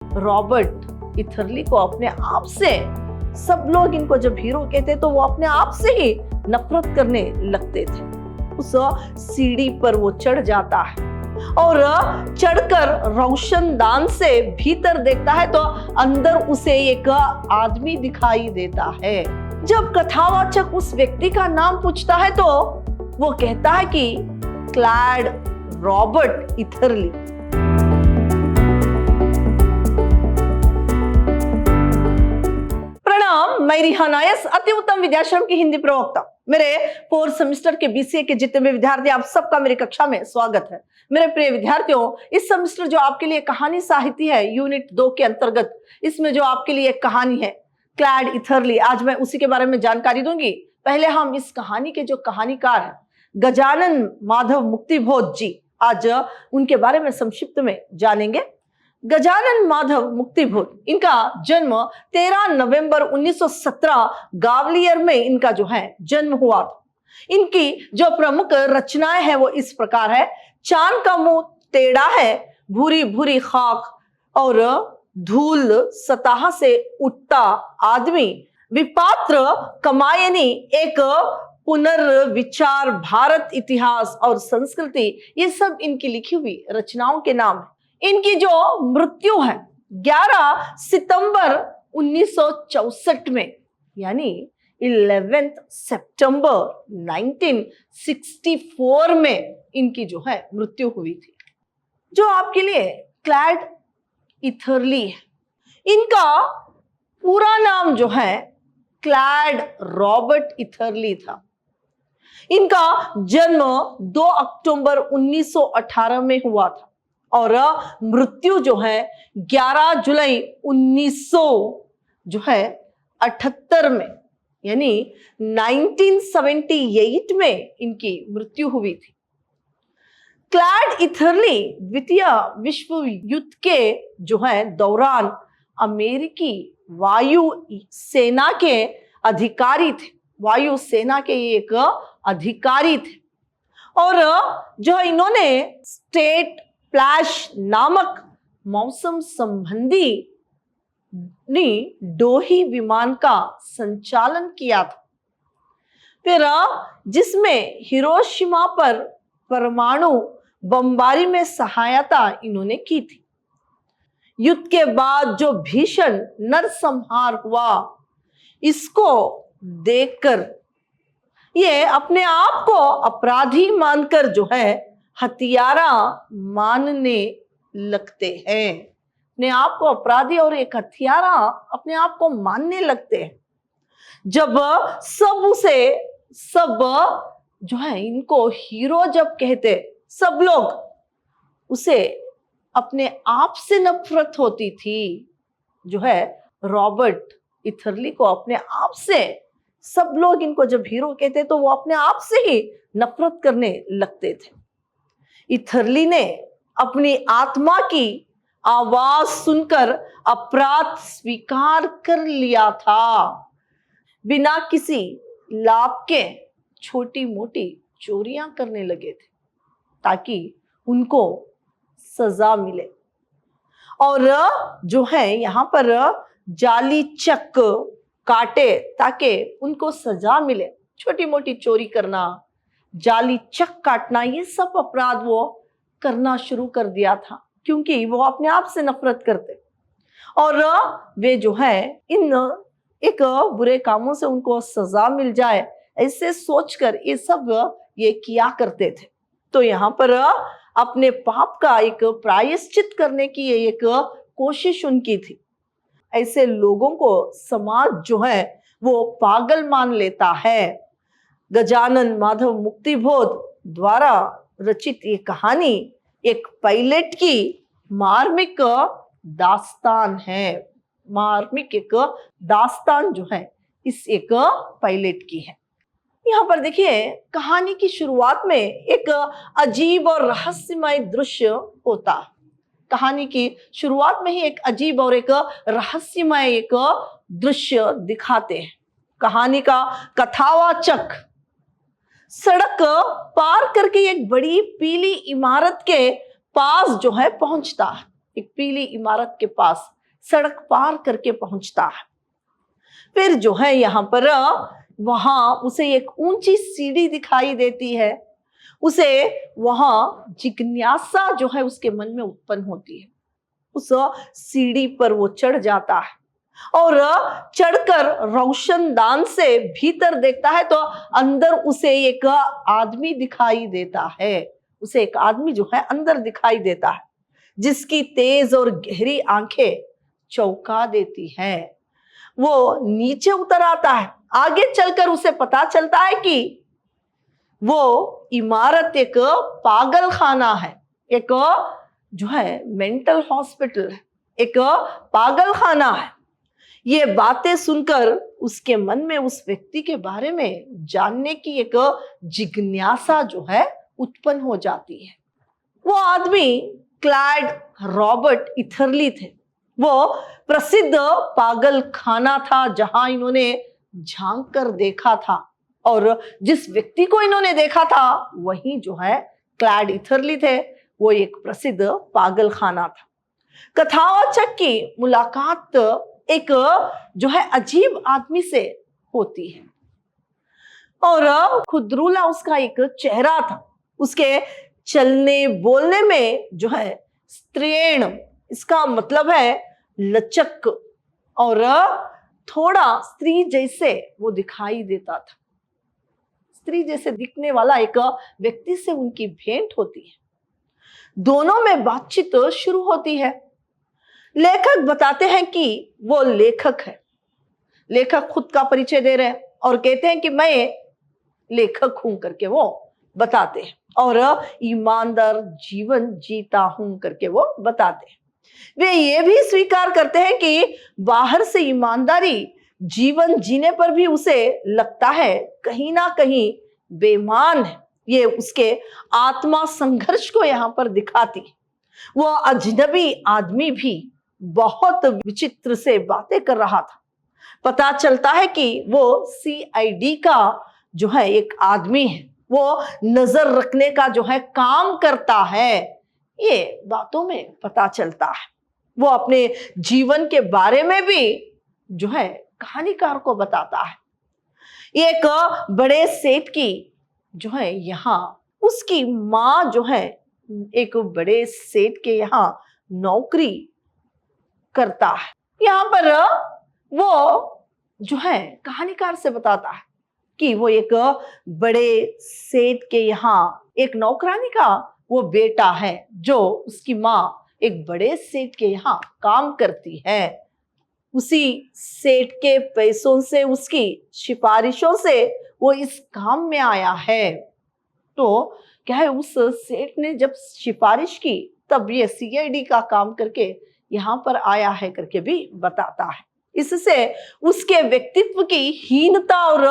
Robert इथरली को अपने आप से, सब लोग इनको जब हीरो कहते तो वो अपने आप से ही नफरत करने लगते थे। उस सीढ़ी पर वो चढ़ जाता है और चढ़कर रोशनदान से भीतर देखता है तो अंदर उसे एक आदमी दिखाई देता है। जब कथावाचक उस व्यक्ति का नाम पूछता है तो वो कहता है कि क्लैड रॉबर्ट इथरली। प्रणाम, मैं रिहाना नायस, अति उत्तम विद्याश्रम की हिंदी प्रवक्ता। मेरे 4th सेमेस्टर के बीसीए के जितने भी विद्यार्थी, आप सबका मेरी कक्षा में स्वागत है। मेरे प्रिय विद्यार्थियों, इस सेमेस्टर जो आपके लिए कहानी साहित्य है यूनिट 2 के अंतर्गत, इसमें जो आपके लिए एक कहानी है क्लैड इथरली, आज मैं उसी के बारे में जानकारी दूंगी। पहले हम इस कहानी के जो कहानीकार हैं गजानन माधव मुक्तिबोध जी, आज उनके बारे में संक्षिप्त में जानेंगे। गजानन माधव मुक्तिबोध, इनका जन्म 13 नवंबर 1917 ग्वालियर में इनका जो है जन्म हुआ था। इनकी जो प्रमुख रचनाएं हैं वो इस प्रकार है। चांद का मुंह टेढ़ा है, भूरी भूरी खाक और धूल सतह से उठता आदमी, विपात्र कमायनी, एक पुनर्विचार, भारत इतिहास और संस्कृति, ये सब इनकी लिखी हुई रचनाओं के नाम है। इनकी जो मृत्यु है 11 सितंबर 1964 में, यानी 11 सितंबर 1964 में इनकी जो है मृत्यु हुई थी। जो आपके लिए क्लैड इथरली है, इनका पूरा नाम जो है क्लैड रॉबर्ट इथरली था। इनका जन्म 2 अक्टूबर 1918 में हुआ था और मृत्यु जो है 11 जुलाई 1978 में, यानी 1978 में इनकी मृत्यु हुई थी। क्लैड इथरली द्वितीय विश्व युद्ध के जो है दौरान अमेरिकी वायु सेना के अधिकारी थे। वायु सेना के एक अधिकारी थे और जो इन्होंने स्टेट फ्लैश नामक मौसम संबंधी डोही विमान का संचालन किया था। फिर जिसमें हिरोशिमा पर परमाणु बमबारी में सहायता इन्होंने की थी। युद्ध के बाद जो भीषण नरसंहार हुआ, इसको देखकर ये अपने आप को अपराधी मानकर जो है हत्यारा मानने लगते हैं। अपने आप को अपराधी और एक हत्यारा अपने आप को मानने लगते हैं। जब सब जो है इनको हीरो जब कहते, सब लोग उसे अपने आप से नफरत होती थी। जो है रॉबर्ट इथरली को अपने आप से, सब लोग इनको जब हीरो कहते तो वो अपने आप से ही नफरत करने लगते थे। इथरली ने अपनी आत्मा की आवाज सुनकर अपराध स्वीकार कर लिया था। बिना किसी लाभ के छोटी मोटी चोरियां करने लगे थे ताकि उनको सजा मिले। और जो है यहाँ पर जाली चक काटे ताकि उनको सजा मिले। छोटी मोटी चोरी करना, जाली चक काटना, ये सब अपराध वो करना शुरू कर दिया था क्योंकि वो अपने आप से नफरत करते और वे जो है इन एक बुरे कामों से उनको सजा मिल जाए, ऐसे सोचकर ये किया करते थे। तो यहाँ पर अपने पाप का एक प्रायश्चित करने की एक कोशिश उनकी थी। ऐसे लोगों को समाज जो है वो पागल मान लेता है। गजानन माधव मुक्तिबोध द्वारा रचित ये कहानी एक पायलट की मार्मिक दास्तान है। मार्मिक एक दास्तान जो है इस एक पायलट की है। यहाँ पर देखिए, कहानी की शुरुआत में एक अजीब और रहस्यमय दृश्य होता है। कहानी की शुरुआत में ही एक अजीब और एक रहस्यमय एक दृश्य दिखाते हैं। कहानी का कथावाचक सड़क पार करके एक बड़ी पीली इमारत के पास जो है पहुंचता है। एक पीली इमारत के पास सड़क पार करके पहुंचता है। फिर जो है यहाँ पर वहां उसे एक ऊंची सीढ़ी दिखाई देती है। उसे वहां जिज्ञासा जो है उसके मन में उत्पन्न होती है। उस सीढ़ी पर वो चढ़ जाता है और चढ़कर रोशनदान से भीतर देखता है तो अंदर उसे एक आदमी दिखाई देता है। उसे एक आदमी जो है अंदर दिखाई देता है, जिसकी तेज और गहरी आंखें चौंका देती हैं। वो नीचे उतर आता है। आगे चलकर उसे पता चलता है कि वो इमारत एक पागल खाना है, एक जो है मेंटल हॉस्पिटल है, एक पागल खाना है। ये बातें सुनकर उसके मन में उस व्यक्ति के बारे में जानने की एक जिज्ञासा जो है उत्पन्न हो जाती है। वो आदमी क्लैड रॉबर्ट इथरली थे। वो प्रसिद्ध पागल खाना था जहां इन्होंने झांक कर देखा था, और जिस व्यक्ति को इन्होंने देखा था वही जो है क्लैड इथरली थे। वो एक प्रसिद्ध पागल खाना था। कथावाचक की मुलाकात एक जो है अजीब आदमी से होती है और खुदरूला उसका एक चेहरा था। उसके चलने बोलने में जो है स्त्रीण, इसका मतलब है लचक, और थोड़ा स्त्री जैसे वो दिखाई देता था। स्त्री जैसे दिखने वाला एक व्यक्ति से उनकी भेंट होती है। दोनों में बातचीत शुरू होती है। लेखक बताते हैं कि वो लेखक है। लेखक खुद का परिचय दे रहे हैं और कहते हैं कि मैं लेखक हूं करके वो बताते हैं, और ईमानदार जीवन जीता हूं करके वो बताते हैं। वे ये भी स्वीकार करते हैं कि बाहर से ईमानदारी जीवन जीने पर भी उसे लगता है कहीं ना कहीं बेईमान है। ये उसके आत्मा संघर्ष को यहाँ पर दिखाती। वो अजनबी आदमी भी बहुत विचित्र से बातें कर रहा था। पता चलता है कि वो सीआईडी का जो है एक आदमी है। वो नजर रखने का जो है काम करता है। ये बातों में पता चलता है। वो अपने जीवन के बारे में भी जो है कहानीकार को बताता है। एक बड़े सेठ की जो है यहाँ उसकी माँ जो है एक बड़े सेठ के यहाँ नौकरी करता है। यहाँ पर वो जो है कहानीकार से बताता है कि वो एक बड़े सेठ के यहाँ एक नौकरानी का वो बेटा है, जो उसकी माँ एक बड़े सेठ के यहाँ काम करती है। उसी सेठ के पैसों से, उसकी सिफारिशों से वो इस काम में आया है। तो क्या है, उस सेठ ने जब सिफारिश की तब ये सीआईडी का काम करके यहाँ पर आया है करके भी बताता है। इससे उसके व्यक्तित्व की हीनता और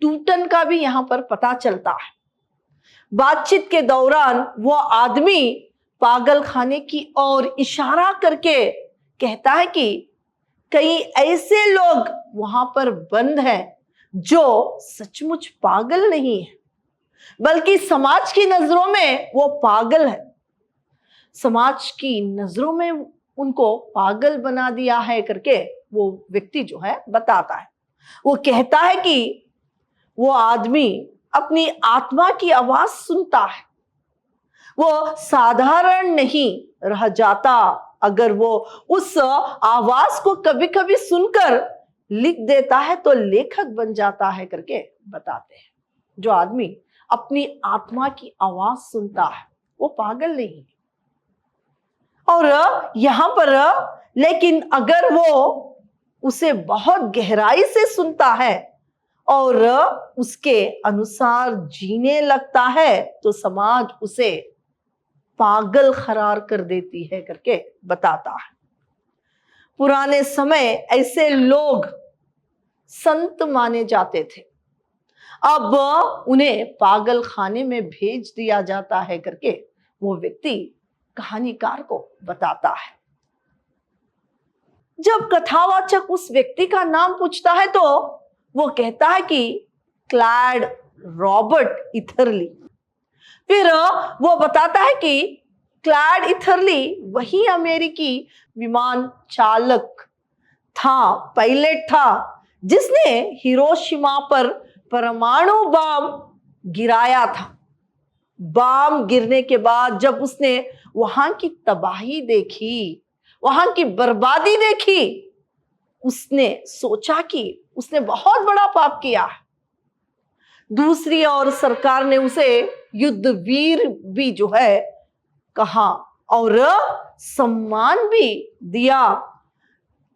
टूटन का भी यहाँ पर पता चलता है। बातचीत के दौरान वो आदमी पागल खाने की ओर इशारा करके कहता है कि कई ऐसे लोग वहां पर बंद हैं जो सचमुच पागल नहीं है, बल्कि समाज की नजरों में वो पागल है। समाज की नजरों में उनको पागल बना दिया है करके वो व्यक्ति जो है बताता है। वो कहता है कि वो आदमी अपनी आत्मा की आवाज सुनता है। वो साधारण नहीं रह जाता अगर वो उस आवाज को कभी कभी सुनकर लिख देता है तो लेखक बन जाता है करके बताते हैं। जो आदमी अपनी आत्मा की आवाज सुनता है वो पागल नहीं। और यहां पर लेकिन अगर वो उसे बहुत गहराई से सुनता है और उसके अनुसार जीने लगता है तो समाज उसे पागल करार कर देती है करके बताता है। पुराने समय ऐसे लोग संत माने जाते थे, अब उन्हें पागल खाने में भेज दिया जाता है करके वो व्यक्ति कहानीकार को बताता है। जब कथावाचक उस व्यक्ति का नाम पूछता है तो वो कहता है कि क्लैड रॉबर्ट इथरली। फिर वो बताता है कि क्लैड इथरली वही अमेरिकी विमान चालक था, पायलट था, जिसने हिरोशिमा पर परमाणु बम गिराया था। बम गिरने के बाद जब उसने वहां की तबाही देखी, वहां की बर्बादी देखी, उसने सोचा कि उसने बहुत बड़ा पाप किया है। दूसरी ओर सरकार ने उसे युद्धवीर भी जो है कहा और सम्मान भी दिया,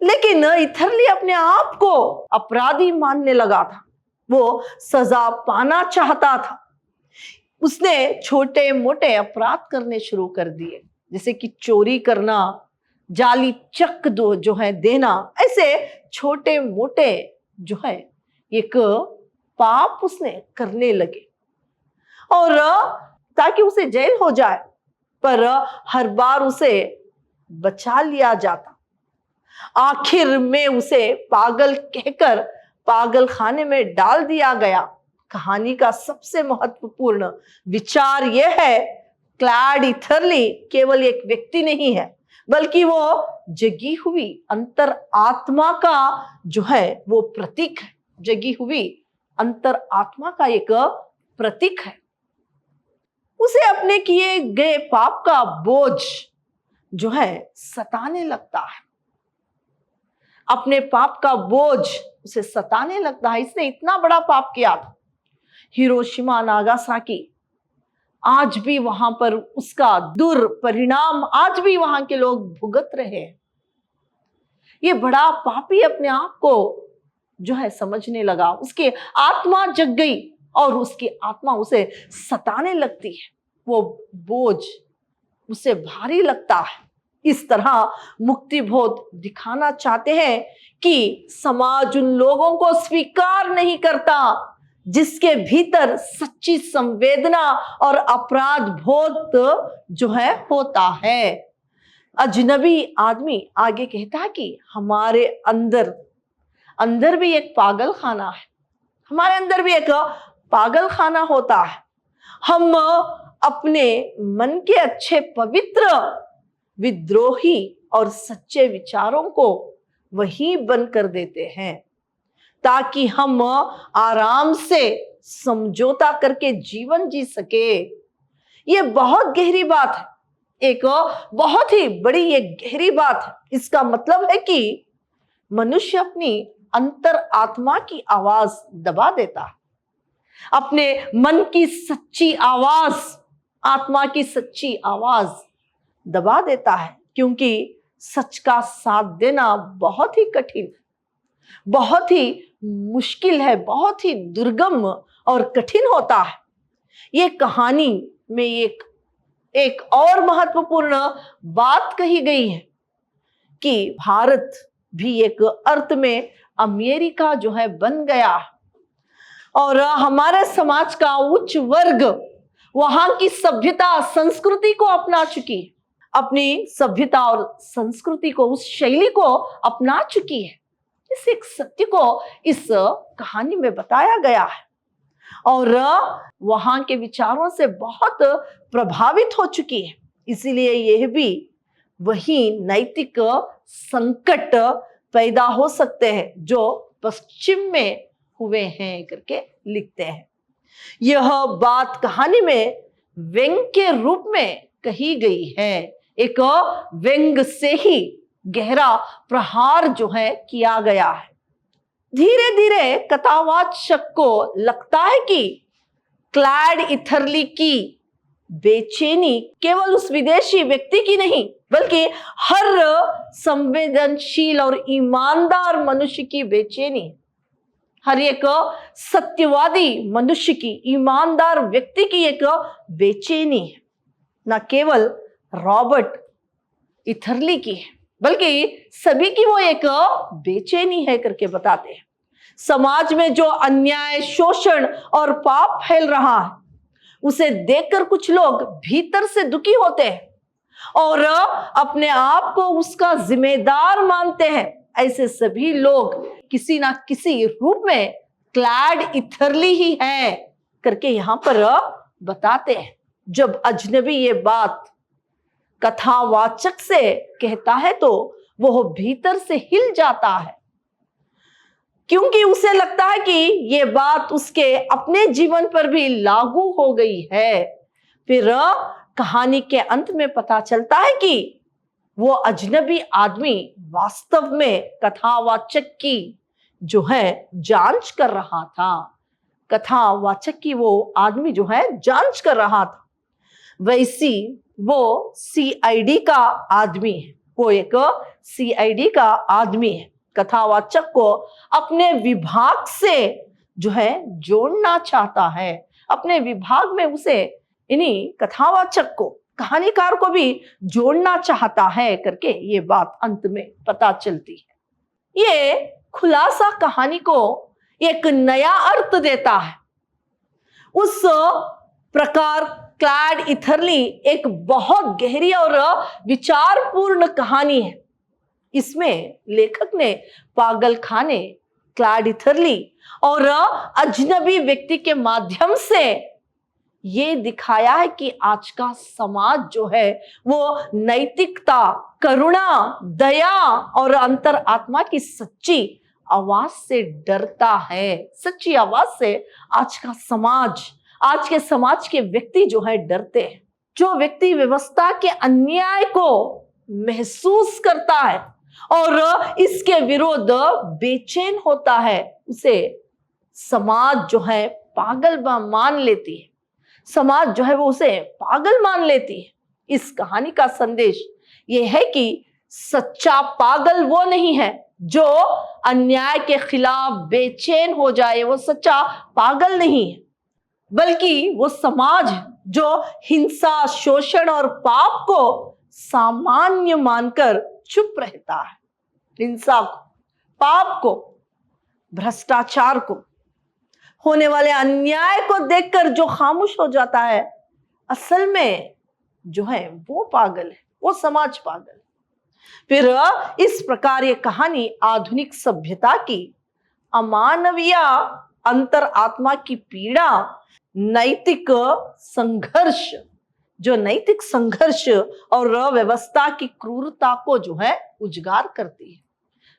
लेकिन इथरली अपने आप को अपराधी मानने लगा था। वो सजा पाना चाहता था। उसने छोटे मोटे अपराध करने शुरू कर दिए, जैसे कि चोरी करना, जाली चेक जो है देना, ऐसे छोटे मोटे जो है एक पाप उसने करने लगे और ताकि उसे जेल हो जाए, पर हर बार उसे बचा लिया जाता। आखिर में उसे पागल कहकर पागल खाने में डाल दिया गया। कहानी का सबसे महत्वपूर्ण विचार यह है, क्लैड इथरली केवल एक व्यक्ति नहीं है, बल्कि वो जगी हुई अंतर आत्मा का जो है वो प्रतीक है। जगी हुई अंतर आत्मा का एक प्रतीक है। उसे अपने किए गए पाप का बोझ जो है सताने लगता है। अपने पाप का बोझ उसे सताने लगता है। इसने इतना बड़ा पाप किया था। हिरोशिमा नागासाकी, आज भी वहां पर उसका दुर्परिणाम आज भी वहां के लोग भुगत रहे हैं। ये बड़ा पापी अपने आप को जो है समझने लगा। उसकी आत्मा जग गई और उसकी आत्मा उसे सताने लगती है। वो बोझ उसे भारी लगता है। इस तरह मुक्ति बोध दिखाना चाहते हैं कि समाज उन लोगों को स्वीकार नहीं करता जिसके भीतर सच्ची संवेदना और अपराध बोध जो है होता है। अजनबी आदमी आगे कहता है कि हमारे अंदर भी एक पागल खाना है। हमारे अंदर भी एक पागल खाना होता है। हम अपने मन के अच्छे पवित्र विद्रोही और सच्चे विचारों को वही बंद कर देते हैं ताकि हम आराम से समझौता करके जीवन जी सके। ये बहुत गहरी बात है, एक बहुत ही बड़ी एक गहरी बात है। इसका मतलब है कि मनुष्य अपनी अंतर आत्मा की आवाज दबा देता है, अपने मन की सच्ची आवाज, आत्मा की सच्ची आवाज दबा देता है, क्योंकि सच का साथ देना बहुत ही कठिन, बहुत ही मुश्किल है, बहुत ही दुर्गम और कठिन होता है। ये कहानी में एक और महत्वपूर्ण बात कही गई है कि भारत भी एक अर्थ में अमेरिका जो है बन गया और हमारे समाज का उच्च वर्ग वहां की सभ्यता संस्कृति को अपना चुकी है। अपनी सभ्यता और संस्कृति को, उस शैली को अपना चुकी है। इस एक सत्य को इस कहानी में बताया गया है और वहां के विचारों से बहुत प्रभावित हो चुकी है। इसीलिए यह भी वही नैतिक संकट पैदा हो सकते हैं जो पश्चिम में हुए हैं करके लिखते हैं। यह बात कहानी में व्यंग के रूप में कही गई है। एक व्यंग से ही गहरा प्रहार जो है किया गया है। धीरे धीरे कथावाचक को लगता है कि क्लैड इथरली की बेचैनी केवल उस विदेशी व्यक्ति की नहीं, बल्कि हर संवेदनशील और ईमानदार मनुष्य की बेचैनी है। हर एक सत्यवादी मनुष्य की, ईमानदार व्यक्ति की एक बेचैनी है। न केवल रॉबर्ट इथरली की है, बल्कि सभी की वो एक बेचैनी है करके बताते हैं। समाज में जो अन्याय, शोषण और पाप फैल रहा है, उसे देखकर कुछ लोग भीतर से दुखी होते हैं और अपने आप को उसका जिम्मेदार मानते हैं। ऐसे सभी लोग किसी ना किसी रूप में क्लैड इथरली ही है करके यहां पर बताते हैं। जब अजनबी ये बात कथावाचक से कहता है तो वह भीतर से हिल जाता है, क्योंकि उसे लगता है कि ये बात उसके अपने जीवन पर भी लागू हो गई है। फिर कहानी के अंत में पता चलता है कि वो अजनबी आदमी वास्तव में कथावाचक की जो है जांच कर रहा था। कथावाचक की वो आदमी जो है जांच कर रहा था। वैसी वो सीआईडी का आदमी है, वो एक सीआईडी का आदमी है। कथावाचक को अपने विभाग से जो है जोड़ना चाहता है, अपने विभाग में उसे इन्हीं कथावाचक को, कहानीकार को भी जोड़ना चाहता है करके ये बात अंत में पता चलती है। ये खुलासा कहानी को एक नया अर्थ देता है। उस प्रकार क्लैड ईथरली एक बहुत गहरी और विचारपूर्ण कहानी है। इसमें लेखक ने पागल खाने, क्लैड ईथरली और अजनबी व्यक्ति के माध्यम से ये दिखाया है कि आज का समाज जो है वो नैतिकता, करुणा, दया और अंतर आत्मा की सच्ची आवाज से डरता है। सच्ची आवाज से आज का समाज, आज के समाज के व्यक्ति जो है डरते हैं। जो व्यक्ति व्यवस्था के अन्याय को महसूस करता है और इसके विरोध बेचैन होता है, उसे समाज जो है पागल मान लेती है। समाज जो है वो उसे पागल मान लेती है। इस कहानी का संदेश ये है कि सच्चा पागल वो नहीं है जो अन्याय के खिलाफ बेचैन हो जाए, वो सच्चा पागल नहीं है, बल्कि वो समाज जो हिंसा, शोषण और पाप को सामान्य मानकर चुप रहता है। हिंसा को, पाप को, भ्रष्टाचार को, होने वाले अन्याय को देखकर जो खामोश हो जाता है, असल में जो है वो पागल है, वो समाज पागल है। फिर इस प्रकार ये कहानी आधुनिक सभ्यता की अमानवीय अंतर आत्मा की पीड़ा, नैतिक संघर्ष, जो नैतिक संघर्ष और व्यवस्था की क्रूरता को जो है उजागर करती है।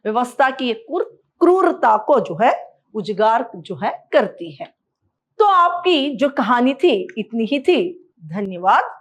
व्यवस्था की क्रूरता को जो है उजागर जो है करती है। तो आपकी जो कहानी थी इतनी ही थी। धन्यवाद।